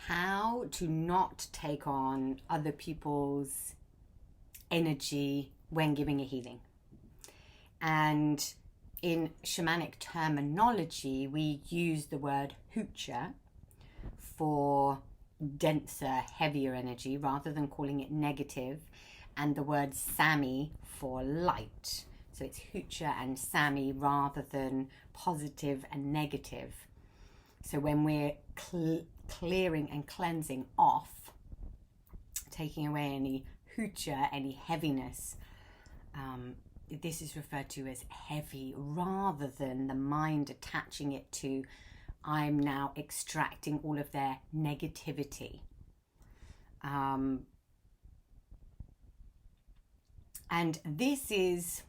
how to not take on other people's energy when giving a healing. And in shamanic terminology, we use the word hucha for denser, heavier energy rather than calling it negative, and the word Sami for light. So it's hucha and Sami rather than positive and negative. So when we're clearing and cleansing off, taking away any hucha, any heaviness, this is referred to as heavy rather than the mind attaching it to I'm now extracting all of their negativity. And this is,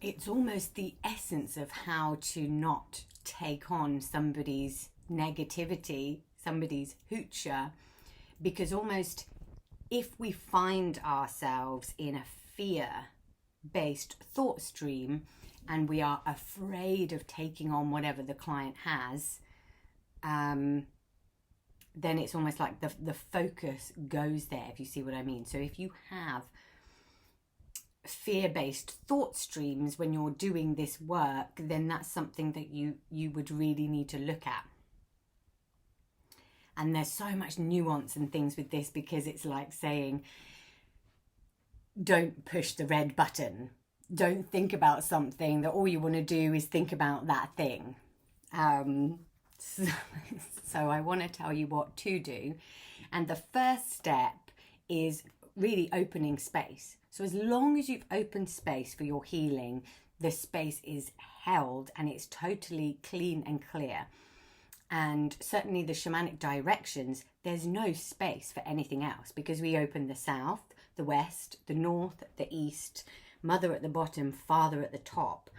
it's almost the essence of how to not take on somebody's negativity, somebody's hucha, because almost if we find ourselves in a fear-based thought stream and we are afraid of taking on whatever the client has, then it's almost like the focus goes there, if you see what I mean. So if you have fear-based thought streams when you're doing this work, then that's something that you would really need to look at. And there's so much nuance and things with this, because it's like saying, don't push the red button. Don't think about something that all you want to do is think about that thing. So I want to tell you what to do. And the first step is really opening space. So as long as you've opened space for your healing, the space is held and it's totally clean and clear. And certainly the shamanic directions, there's no space for anything else, because we open the south, the west, the north, the east, mother at the bottom, father at the top.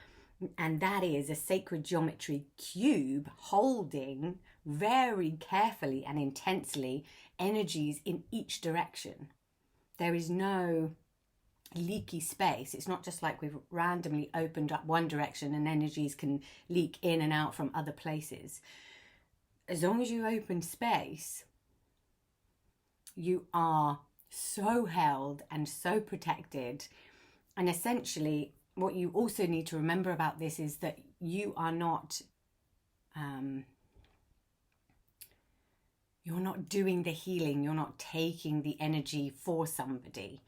And that is a sacred geometry cube holding very carefully and intensely energies in each direction. There is no leaky space. It's not just like we've randomly opened up one direction and energies can leak in and out from other places. As long as you open space, you are so held and so protected. And essentially, what you also need to remember about this is that you are not you're not doing the healing, you're not taking the energy for somebody.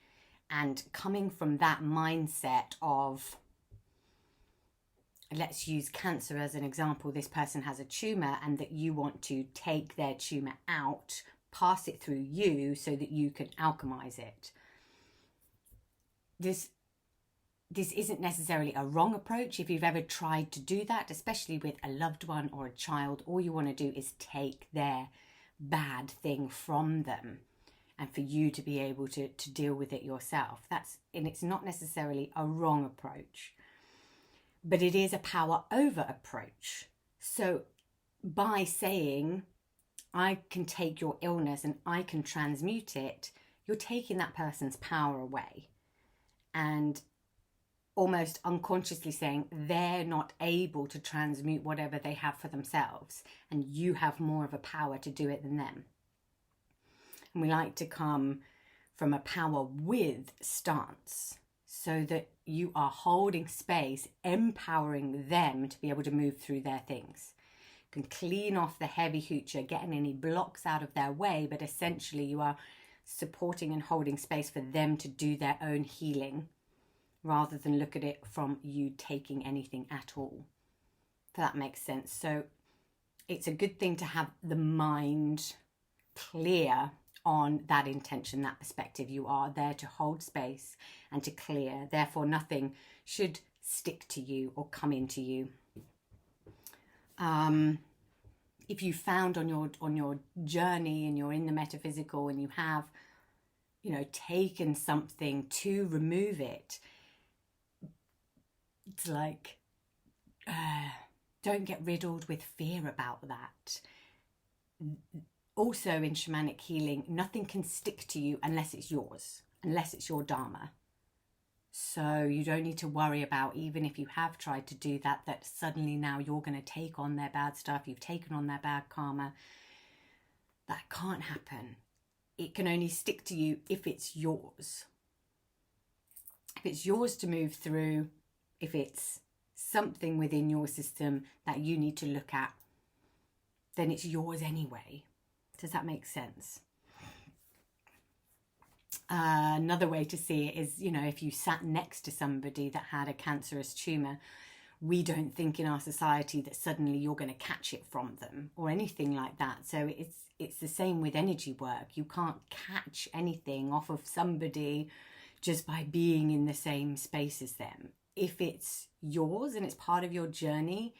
And coming from that mindset of, let's use cancer as an example, this person has a tumor and that you want to take their tumor out, pass it through you so that you can alchemize it. This isn't necessarily a wrong approach. If you've ever tried to do that, especially with a loved one or a child, all you want to do is take their bad thing from them and for you to be able to deal with it yourself. And it's not necessarily a wrong approach, but it is a power over approach. So by saying, I can take your illness and I can transmute it, you're taking that person's power away and almost unconsciously saying they're not able to transmute whatever they have for themselves, and you have more of a power to do it than them. And we like to come from a power with stance so that you are holding space, empowering them to be able to move through their things. You can clean off the heavy hucha, getting any blocks out of their way, but essentially you are supporting and holding space for them to do their own healing, rather than look at it from you taking anything at all. If that makes sense. So it's a good thing to have the mind clear on that intention, that perspective. You are there to hold space and to clear. Therefore, nothing should stick to you or come into you. If you found on your journey and you're in the metaphysical and you have, taken something to remove it, it's like, don't get riddled with fear about that. Also in shamanic healing, nothing can stick to you unless it's yours, unless it's your dharma. So you don't need to worry about, even if you have tried to do that, that suddenly now you're going to take on their bad stuff. You've taken on their bad karma. That can't happen. It can only stick to you if it's yours. If it's yours to move through, if it's something within your system that you need to look at, then it's yours anyway. Does that make sense? Another way to see it is, if you sat next to somebody that had a cancerous tumour, we don't think in our society that suddenly you're going to catch it from them or anything like that. So it's the same with energy work. You can't catch anything off of somebody just by being in the same space as them. If it's yours and it's part of your journey,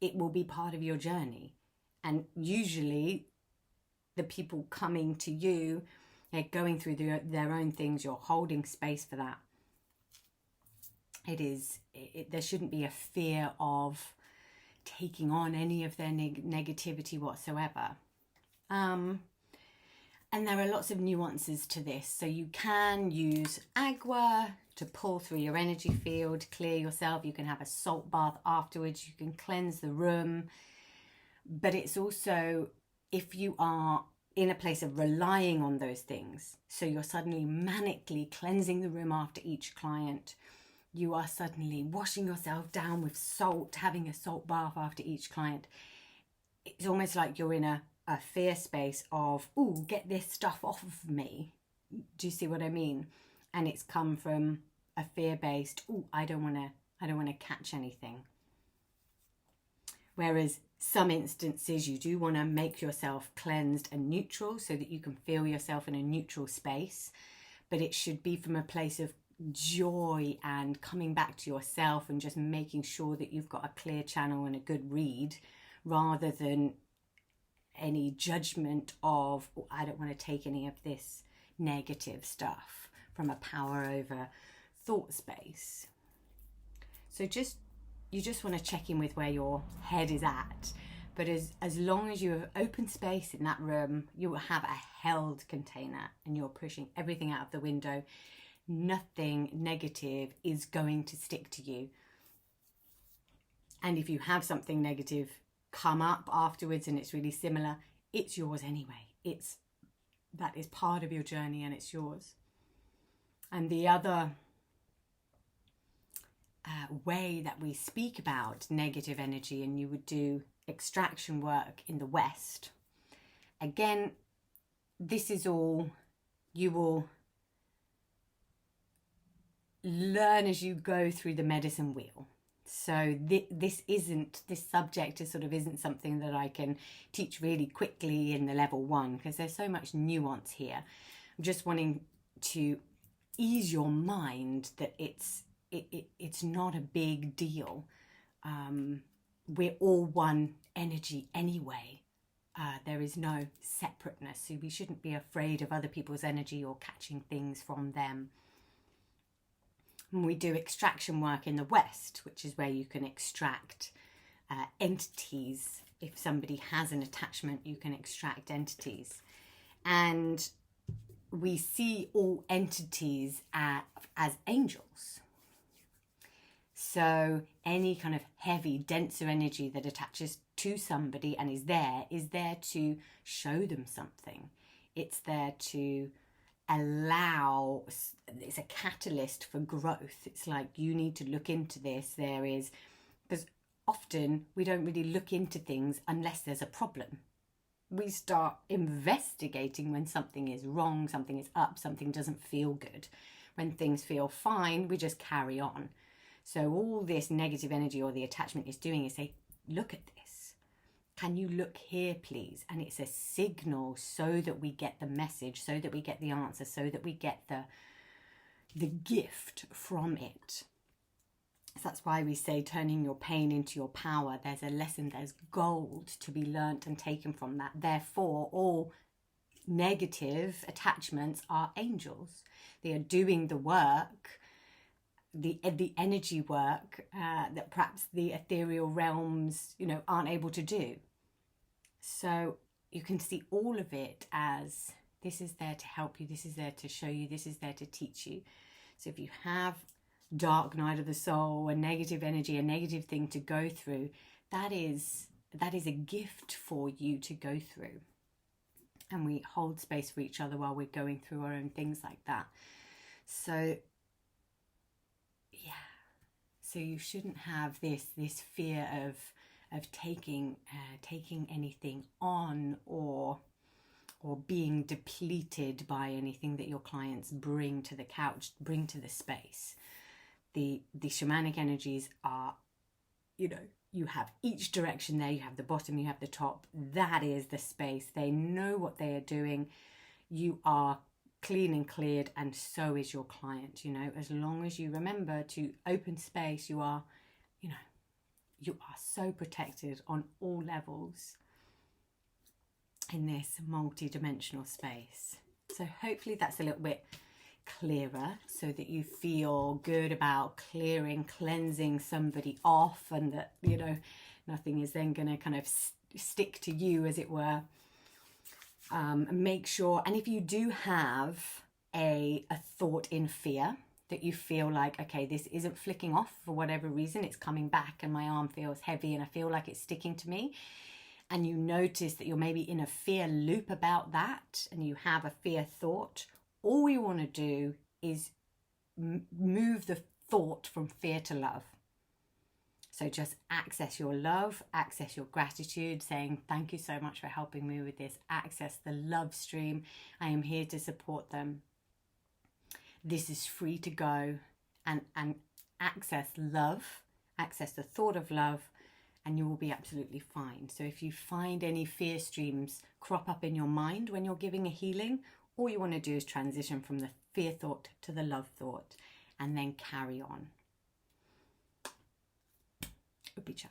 it will be part of your journey. And usually the people coming to you, they're going through their own things. You're holding space for that. There shouldn't be a fear of taking on any of their negativity whatsoever. And there are lots of nuances to this. So you can use agua to pull through your energy field, clear yourself. You can have a salt bath afterwards. You can cleanse the room. But it's also, if you are in a place of relying on those things, so you're suddenly manically cleansing the room after each client, you are suddenly washing yourself down with salt, having a salt bath after each client. It's almost like you're in a fear space of, ooh, get this stuff off of me. Do you see what I mean? And it's come from a fear-based, ooh, I don't want to catch anything. Whereas some instances you do want to make yourself cleansed and neutral so that you can feel yourself in a neutral space, but it should be from a place of joy and coming back to yourself and just making sure that you've got a clear channel and a good read, rather than any judgment of, oh, I don't want to take any of this negative stuff, from a power over thought space. So you just want to check in with where your head is at. But as long as you have open space in that room, you will have a held container and you're pushing everything out of the window. Nothing negative is going to stick to you. And if you have something negative come up afterwards and it's really similar, it's yours anyway. That is part of your journey and it's yours. And the other way that we speak about negative energy, and you would do extraction work in the West, again, this is all you will learn as you go through the medicine wheel. So this subject isn't something that I can teach really quickly in the level 1, because there's so much nuance here. I'm just wanting to ease your mind that it's not a big deal. We're all one energy anyway. There is no separateness, so we shouldn't be afraid of other people's energy or catching things from them. And we do extraction work in the West, which is where you can extract entities. If somebody has an attachment, you can extract entities. And we see all entities as angels. So any kind of heavy, denser energy that attaches to somebody and is there to show them something. It's there to allow, it's a catalyst for growth. It's like, you need to look into this. Because often we don't really look into things unless there's a problem. We start investigating when something is wrong, something is up, something doesn't feel good. When things feel fine, we just carry on. So all this negative energy or the attachment is doing is say, look at this. Can you look here, please? And it's a signal so that we get the message, so that we get the answer, so that we get the gift from it. So that's why we say turning your pain into your power. There's a lesson, there's gold to be learnt and taken from that. Therefore, all negative attachments are angels. They are doing the work, the energy work that perhaps the ethereal realms, aren't able to do. So you can see all of it as, this is there to help you, this is there to show you, this is there to teach you. So if you have dark night of the soul, a negative energy, a negative thing to go through, that is a gift for you to go through. And we hold space for each other while we're going through our own things like that. So yeah, so you shouldn't have this fear of taking anything on, or being depleted by anything that your clients bring to the couch, bring to the space. The shamanic energies are, you know, you have each direction there. You have the bottom, you have the top. That is the space. They know what they are doing. You are clean and cleared, and so is your client. You know, as long as you remember to open space, you are, you know, you are so protected on all levels in this multi-dimensional space. So hopefully that's a little bit clearer, so that you feel good about clearing, cleansing somebody off, and that, you know, nothing is then going to kind of stick to you, as it were. Make sure, and if you do have a thought in fear that you feel like, okay, this isn't flicking off for whatever reason, it's coming back and my arm feels heavy and I feel like it's sticking to me, and you notice that you're maybe in a fear loop about that, and you have a fear thought, all you want to do is move the thought from fear to love. So just access your love, access your gratitude, saying thank you so much for helping me with this. Access the love stream. I am here to support them. This is free to go, and access love, access the thought of love, and you will be absolutely fine. So if you find any fear streams crop up in your mind when you're giving a healing, all you want to do is transition from the fear thought to the love thought, and then carry on. Upichai.